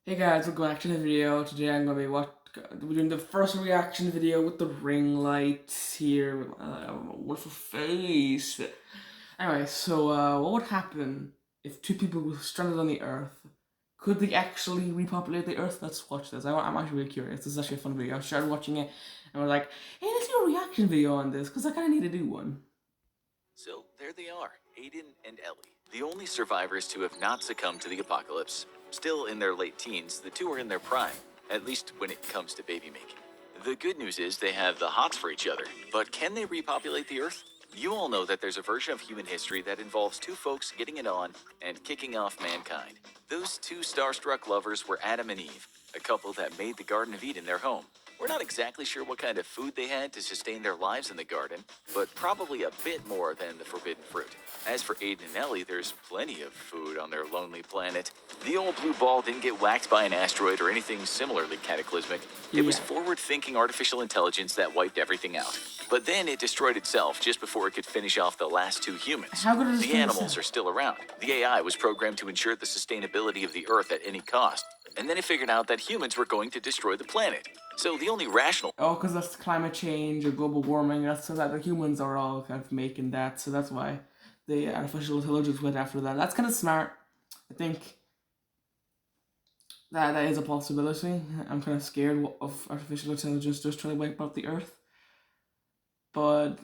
Hey guys, welcome back to the video. Today I'm gonna be we're doing the first reaction video with the ring light here. What's her face? Anyway, so what would happen if two people were stranded on the Earth? Could they actually repopulate the Earth? Let's watch this. I'm actually really curious. This is actually a fun video. I started watching it and we're like, hey, let's do a reaction video on this because I kind of need to do one. So there they are, Aiden and Ellie, the only survivors to have not succumbed to the apocalypse. Still in their late teens, the two are in their prime, at least when it comes to baby making. The good news is they have the hots for each other, but can they repopulate the Earth? You all know that there's a version of human history that involves two folks getting it on and kicking off mankind. Those two starstruck lovers were Adam and Eve, a couple that made the Garden of Eden their home. We're not exactly sure what kind of food they had to sustain their lives in the garden, but probably a bit more than the forbidden fruit. As for Aiden and Ellie, there's plenty of food on their lonely planet. The old blue ball didn't get whacked by an asteroid or anything similarly cataclysmic. It was forward-thinking artificial intelligence that wiped everything out. But then it destroyed itself just before it could finish off the last two humans. The animals are still around. The AI was programmed to ensure the sustainability of the Earth at any cost. And then it figured out that humans were going to destroy the planet. So the only rational... Oh, because that's climate change or global warming. That's so that the humans are all kind of making that. So that's why the artificial intelligence went after that. That's kind of smart. I think that is a possibility. I'm kind of scared of artificial intelligence just trying to wipe out the Earth. But,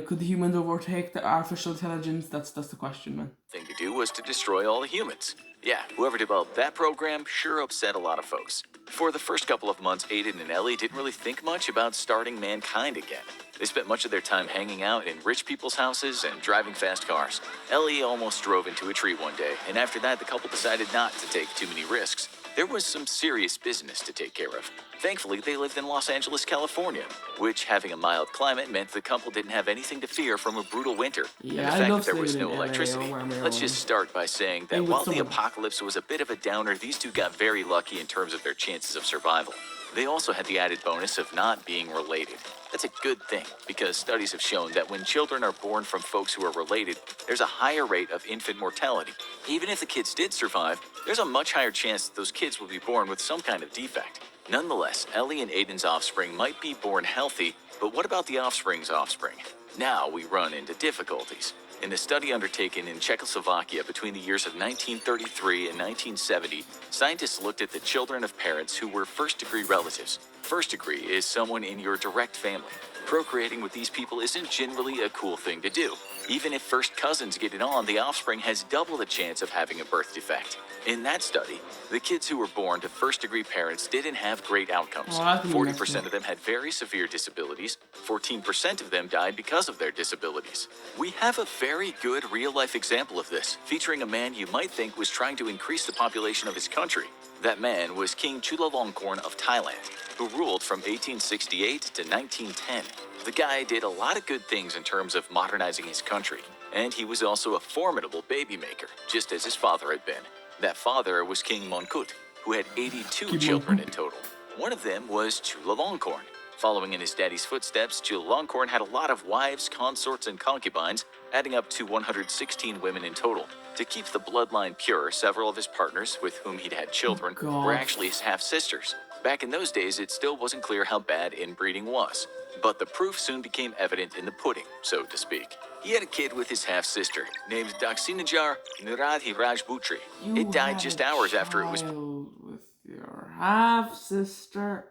could the humans overtake the artificial intelligence? That's the question, man. Thing to do was to destroy all the humans. Yeah, whoever developed that program sure upset a lot of folks. For the first couple of months, Aiden and Ellie didn't really think much about starting mankind again. They spent much of their time hanging out in rich people's houses and driving fast cars. Ellie almost drove into a tree one day, and after that the couple decided not to take too many risks. There was some serious business to take care of. Thankfully, they lived in Los Angeles, California, which, having a mild climate, meant the couple didn't have anything to fear from a brutal winter. Yeah, and the fact that there was no electricity. Let's just start by saying that while the apocalypse was a bit of a downer, these two got very lucky in terms of their chances of survival. They also had the added bonus of not being related. That's a good thing, because studies have shown that when children are born from folks who are related, there's a higher rate of infant mortality. Even if the kids did survive, there's a much higher chance that those kids will be born with some kind of defect. Nonetheless, Ellie and Aiden's offspring might be born healthy, but what about the offspring's offspring? Now we run into difficulties. In a study undertaken in Czechoslovakia between the years of 1933 and 1970, scientists looked at the children of parents who were first-degree relatives. First degree is someone in your direct family. Procreating with these people isn't generally a cool thing to do. Even if first cousins get it on, the offspring has double the chance of having a birth defect. In that study, the kids who were born to first-degree parents didn't have great outcomes. 40% of them had very severe disabilities. 14% of them died because of their disabilities. We have a very good real-life example of this, featuring a man you might think was trying to increase the population of his country. That man was King Chulalongkorn of Thailand, who ruled from 1868 to 1910. The guy did a lot of good things in terms of modernizing his country, and he was also a formidable baby maker, just as his father had been. That father was King Mongkut, who had 82 children in total. One of them was Chulalongkorn. Following in his daddy's footsteps, Chulalongkorn had a lot of wives, consorts, and concubines, adding up to 116 women in total. To keep the bloodline pure, several of his partners, with whom he'd had children, were actually his half-sisters. Back in those days, it still wasn't clear how bad inbreeding was. But the proof soon became evident in the pudding, so to speak. He had a kid with his half-sister, named Daksinajar Nuradhi Rajputri. It died just hours after it was... with your half-sister?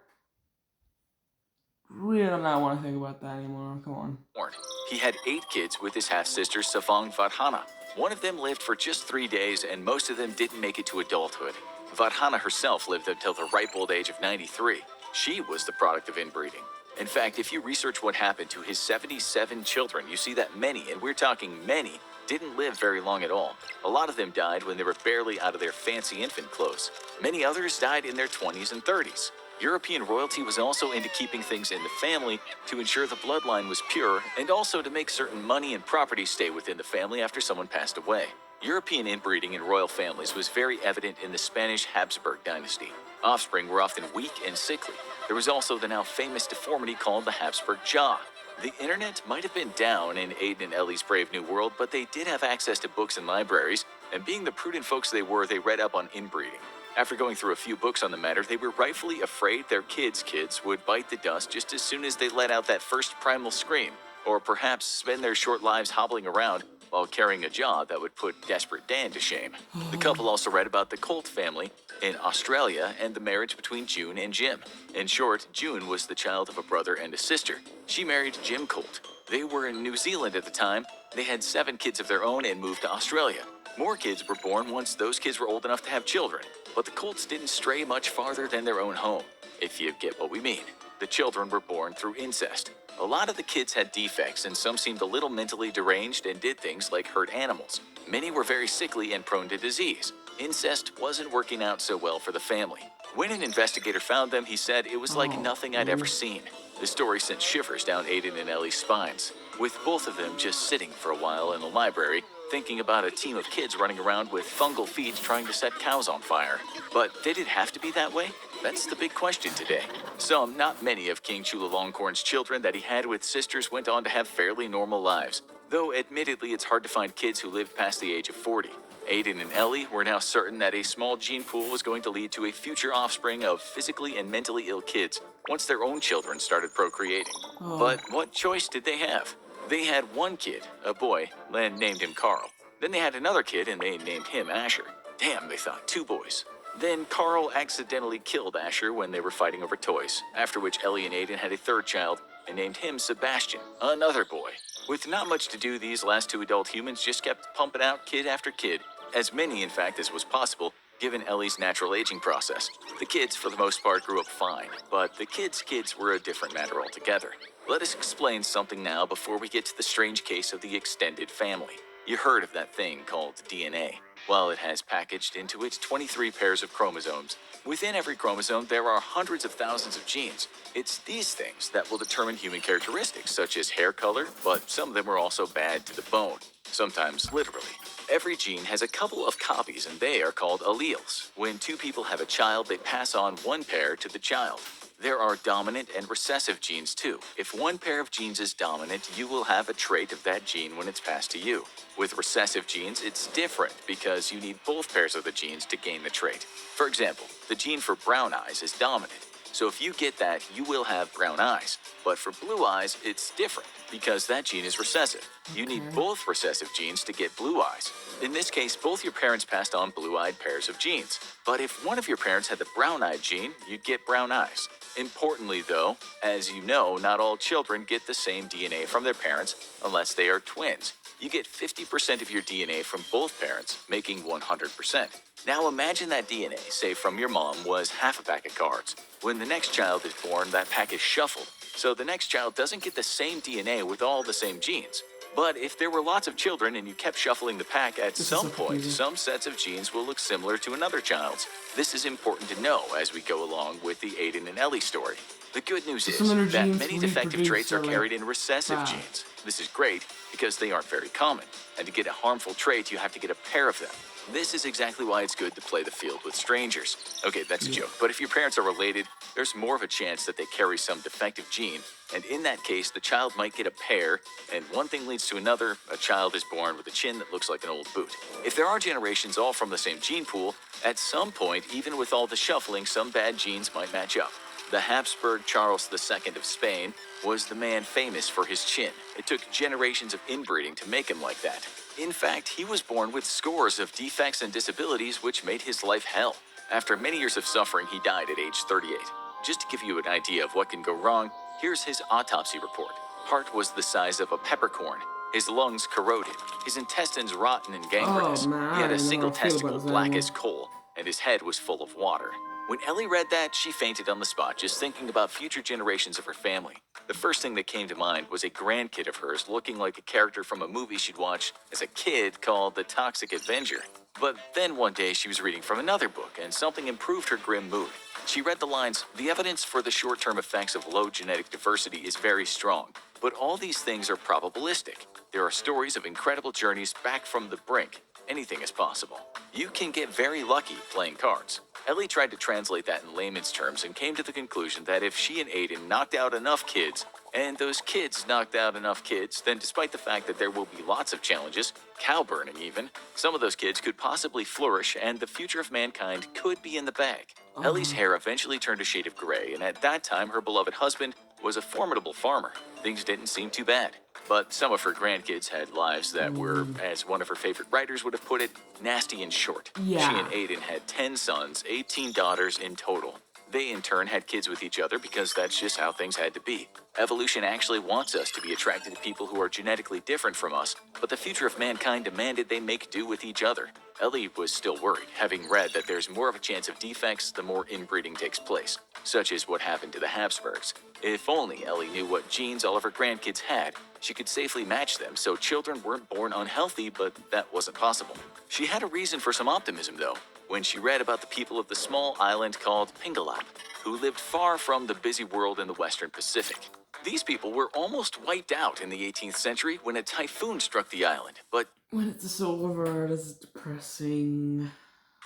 Really do not want to think about that anymore. Come on. Born. He had 8 kids with his half-sister Safang Vadhana. One of them lived for just 3 days, and most of them didn't make it to adulthood. Vadhana herself lived until the ripe old age of 93. She was the product of inbreeding. In fact, if you research what happened to his 77 children, you see that many, and we're talking many, didn't live very long at all. A lot of them died when they were barely out of their fancy infant clothes. Many others died in their 20s and 30s. European royalty was also into keeping things in the family to ensure the bloodline was pure, and also to make certain money and property stay within the family after someone passed away. European inbreeding in royal families was very evident in the Spanish Habsburg dynasty. Offspring were often weak and sickly. There was also the now famous deformity called the Habsburg jaw. The internet might have been down in Aiden and Ellie's Brave New World, but they did have access to books and libraries, and being the prudent folks they were, they read up on inbreeding. After going through a few books on the matter, they were rightfully afraid their kids' kids would bite the dust just as soon as they let out that first primal scream, or perhaps spend their short lives hobbling around while carrying a job that would put Desperate Dan to shame. The couple also read about the Colt family in Australia and the marriage between June and Jim. In short, June was the child of a brother and a sister. She married Jim Colt. They were in New Zealand at the time. They had 7 kids of their own and moved to Australia. More kids were born once those kids were old enough to have children, but the Colts didn't stray much farther than their own home, if you get what we mean. The children were born through incest. A lot of the kids had defects, and some seemed a little mentally deranged and did things like hurt animals. Many were very sickly and prone to disease. Incest wasn't working out so well for the family. When an investigator found them, he said it was like nothing I'd ever seen. The story sent shivers down Aiden and Ellie's spines, with both of them just sitting for a while in the library, thinking about a team of kids running around with fungal feet trying to set cows on fire. But did it have to be that way? That's the big question today. Some, not many, of King Chulalongkorn's children that he had with sisters went on to have fairly normal lives, though admittedly it's hard to find kids who lived past the age of 40. Aiden and Ellie were now certain that a small gene pool was going to lead to a future offspring of physically and mentally ill kids once their own children started procreating. But what choice did they have? They had one kid, a boy, and named him Carl. Then they had another kid and they named him Asher. Damn, they thought, 2 boys. Then Carl accidentally killed Asher when they were fighting over toys, after which Ellie and Aiden had a 3rd child and named him Sebastian, another boy. With not much to do, these last 2 adult humans just kept pumping out kid after kid, as many in fact as was possible, given Ellie's natural aging process. The kids, for the most part, grew up fine, but the kids' kids were a different matter altogether. Let us explain something now before we get to the strange case of the extended family. You heard of that thing called DNA. Well, it has packaged into its 23 pairs of chromosomes. Within every chromosome, there are hundreds of thousands of genes. It's these things that will determine human characteristics, such as hair color, but some of them are also bad to the bone, sometimes literally. Every gene has a couple of copies, and they are called alleles. When 2 people have a child, they pass on one pair to the child. There are dominant and recessive genes too. If one pair of genes is dominant, you will have a trait of that gene when it's passed to you. With recessive genes, it's different because you need both pairs of the genes to gain the trait. For example, the gene for brown eyes is dominant. So if you get that, you will have brown eyes. But for blue eyes, it's different because that gene is recessive. You need both recessive genes to get blue eyes. In this case, both your parents passed on blue-eyed pairs of genes. But if one of your parents had the brown-eyed gene, you'd get brown eyes. Importantly though, as you know, not all children get the same DNA from their parents unless they are twins. You get 50% of your DNA from both parents, making 100%. Now imagine that DNA, say from your mom, was half a pack of cards. When the next child is born, that pack is shuffled. So the next child doesn't get the same DNA with all the same genes. But if there were lots of children and you kept shuffling the pack, at some point, some sets of genes will look similar to another child's. This is important to know as we go along with the Aiden and Ellie story. The good news is that many defective traits are carried in recessive genes. This is great because they aren't very common. And to get a harmful trait, you have to get a pair of them. This is exactly why it's good to play the field with strangers. Okay, that's a joke, but if your parents are related, there's more of a chance that they carry some defective gene, and in that case, the child might get a pair, and one thing leads to another. A child is born with a chin that looks like an old boot. If there are generations all from the same gene pool, at some point, even with all the shuffling, some bad genes might match up. The Habsburg Charles II of Spain was the man famous for his chin. It took generations of inbreeding to make him like that. In fact, he was born with scores of defects and disabilities which made his life hell. After many years of suffering, he died at age 38. Just to give you an idea of what can go wrong, here's his autopsy report. Heart was the size of a peppercorn. His lungs corroded. His intestines rotten and gangrenous. He had a single testicle black as coal, and his head was full of water. When Ellie read that, she fainted on the spot, just thinking about future generations of her family. The first thing that came to mind was a grandkid of hers looking like a character from a movie she'd watched as a kid called The Toxic Avenger. But then one day she was reading from another book, and something improved her grim mood. She read the lines, "The evidence for the short-term effects of low genetic diversity is very strong, but all these things are probabilistic. There are stories of incredible journeys back from the brink. Anything is possible. You can get very lucky playing cards." Ellie tried to translate that in layman's terms and came to the conclusion that if she and Aiden knocked out enough kids And those kids knocked out enough kids, then despite the fact that there will be lots of challenges, cow burning even, some of those kids could possibly flourish and the future of mankind could be in the bag. Ellie's hair eventually turned a shade of gray, and at that time her beloved husband was a formidable farmer. Things didn't seem too bad. But some of her grandkids had lives that were, as one of her favorite writers would have put it, nasty and short. Yeah. She and Aiden had 10 sons, 18 daughters in total. They in turn had kids with each other because that's just how things had to be. Evolution actually wants us to be attracted to people who are genetically different from us, but the future of mankind demanded they make do with each other. Ellie was still worried, having read that there's more of a chance of defects the more inbreeding takes place, such as what happened to the Habsburgs. If only Ellie knew what genes all of her grandkids had, she could safely match them so children weren't born unhealthy, but that wasn't possible. She had a reason for some optimism, though, when she read about the people of the small island called Pingalap, who lived far from the busy world in the Western Pacific. These people were almost wiped out in the 18th century when a typhoon struck the island, but when it's over, this is depressing.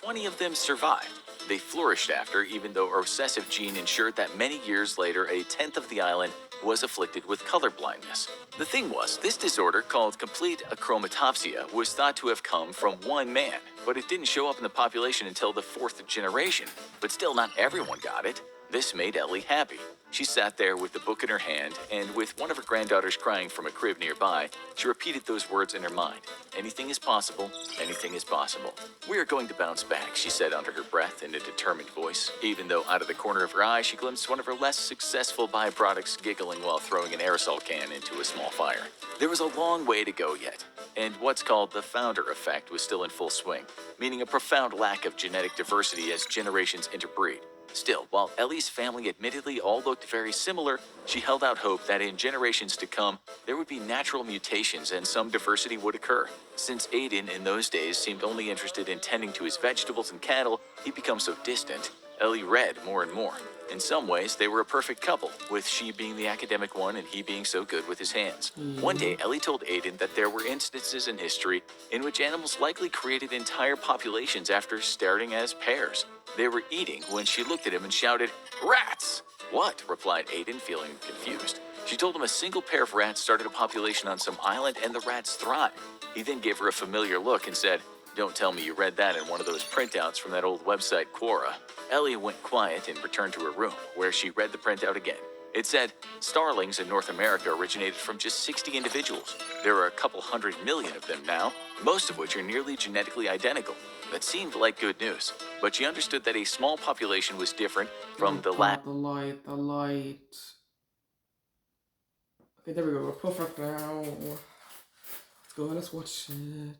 20 of them survived. They flourished after, even though a recessive gene ensured that many years later a tenth of the island was afflicted with color blindness. The thing was, this disorder, called complete achromatopsia, was thought to have come from one man, but it didn't show up in the population until the fourth generation. But still, not everyone got it. This made Ellie happy. She sat there with the book in her hand, and with one of her granddaughters crying from a crib nearby, she repeated those words in her mind. Anything is possible, anything is possible. We are going to bounce back, she said under her breath in a determined voice, even though out of the corner of her eye she glimpsed one of her less successful byproducts giggling while throwing an aerosol can into a small fire. There was a long way to go yet, and what's called the founder effect was still in full swing, meaning a profound lack of genetic diversity as generations interbreed. Still, while Ellie's family admittedly all looked very similar, she held out hope that in generations to come, there would be natural mutations and some diversity would occur. Since Aiden in those days seemed only interested in tending to his vegetables and cattle, he'd become so distant. Ellie read more and more. In some ways, they were a perfect couple, with she being the academic one and he being so good with his hands. One day, Ellie told Aiden that there were instances in history in which animals likely created entire populations after starting as pairs. They were eating when she looked at him and shouted, "Rats!" "What?" replied Aiden, feeling confused. She told him a single pair of rats started a population on some island and the rats thrived. He then gave her a familiar look and said, "Don't tell me you read that in one of those printouts from that old website Quora." Ellie went quiet and returned to her room, where she read the printout again. It said, starlings in North America originated from just 60 individuals. There are a couple 100 million of them now, most of which are nearly genetically identical. That seemed like good news, but she understood that a small population was different from the light. Okay, there we go. We're perfect now. Let's go. Let's watch it.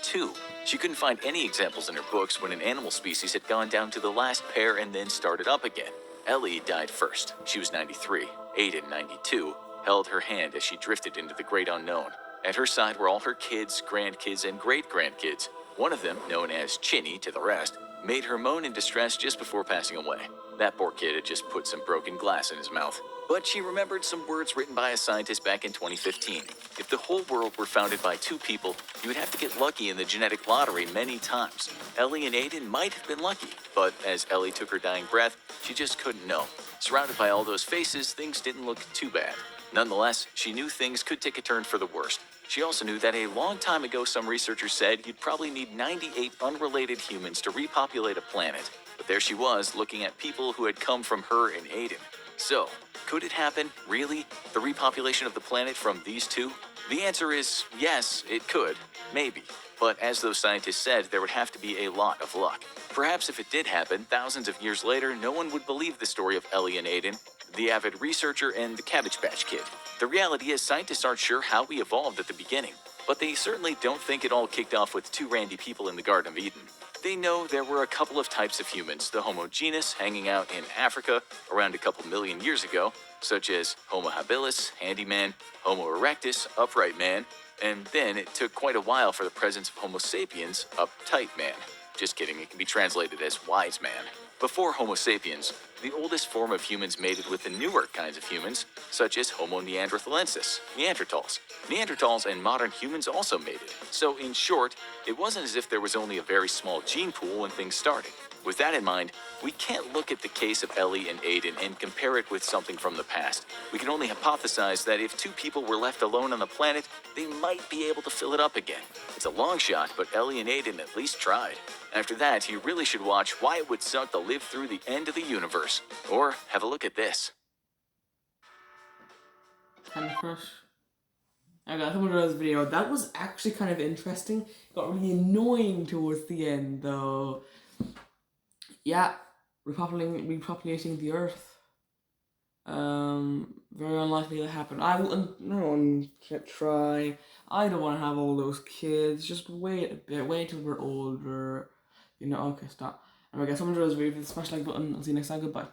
2. She couldn't find any examples in her books when an animal species had gone down to the last pair and then started up again. Ellie died first. She was 93. Aiden, 92, held her hand as she drifted into the great unknown. At her side were all her kids, grandkids, and great-grandkids. One of them, known as Chinny to the rest, made her moan in distress just before passing away. That poor kid had just put some broken glass in his mouth. But she remembered some words written by a scientist back in 2015. If the whole world were founded by 2 people, you would have to get lucky in the genetic lottery many times. Ellie and Aiden might have been lucky, but as Ellie took her dying breath, she just couldn't know. Surrounded by all those faces, things didn't look too bad. Nonetheless, she knew things could take a turn for the worst. She also knew that a long time ago some researchers said you'd probably need 98 unrelated humans to repopulate a planet. But there she was, looking at people who had come from her and Aiden. So, could it happen, really? The repopulation of the planet from these 2? The answer is yes, it could. Maybe. But as those scientists said, there would have to be a lot of luck. Perhaps if it did happen, thousands of years later, no one would believe the story of Ellie and Aiden, the avid researcher and the Cabbage Patch Kid. The reality is scientists aren't sure how we evolved at the beginning, but they certainly don't think it all kicked off with 2 randy people in the Garden of Eden. They know there were a couple of types of humans, the Homo genus hanging out in Africa around a couple million years ago, such as Homo habilis, handyman, Homo erectus, upright man, and then it took quite a while for the presence of Homo sapiens, uptight man. Just kidding, it can be translated as wise man. Before Homo sapiens, the oldest form of humans mated with the newer kinds of humans, such as Homo neanderthalensis, Neanderthals. Neanderthals and modern humans also mated. So in short, it wasn't as if there was only a very small gene pool when things started. With that in mind, we can't look at the case of Ellie and Aiden and compare it with something from the past. We can only hypothesize that if two people were left alone on the planet, they might be able to fill it up again. It's a long shot, but Ellie and Aiden at least tried. After that, you really should watch Why It Would Suck to Live Through the End of the Universe. Or have a look at this. Candy Crush. I got to this video. That was actually kind of interesting. It got really annoying towards the end, though. Yeah, repopulating the Earth. Very unlikely to happen. I wouldn't. No one should try. I don't want to have all those kids. Just wait a bit. Wait till we're older. You know. Okay, stop. And I guess someone does review the smash like button. I'll see you next time. Goodbye.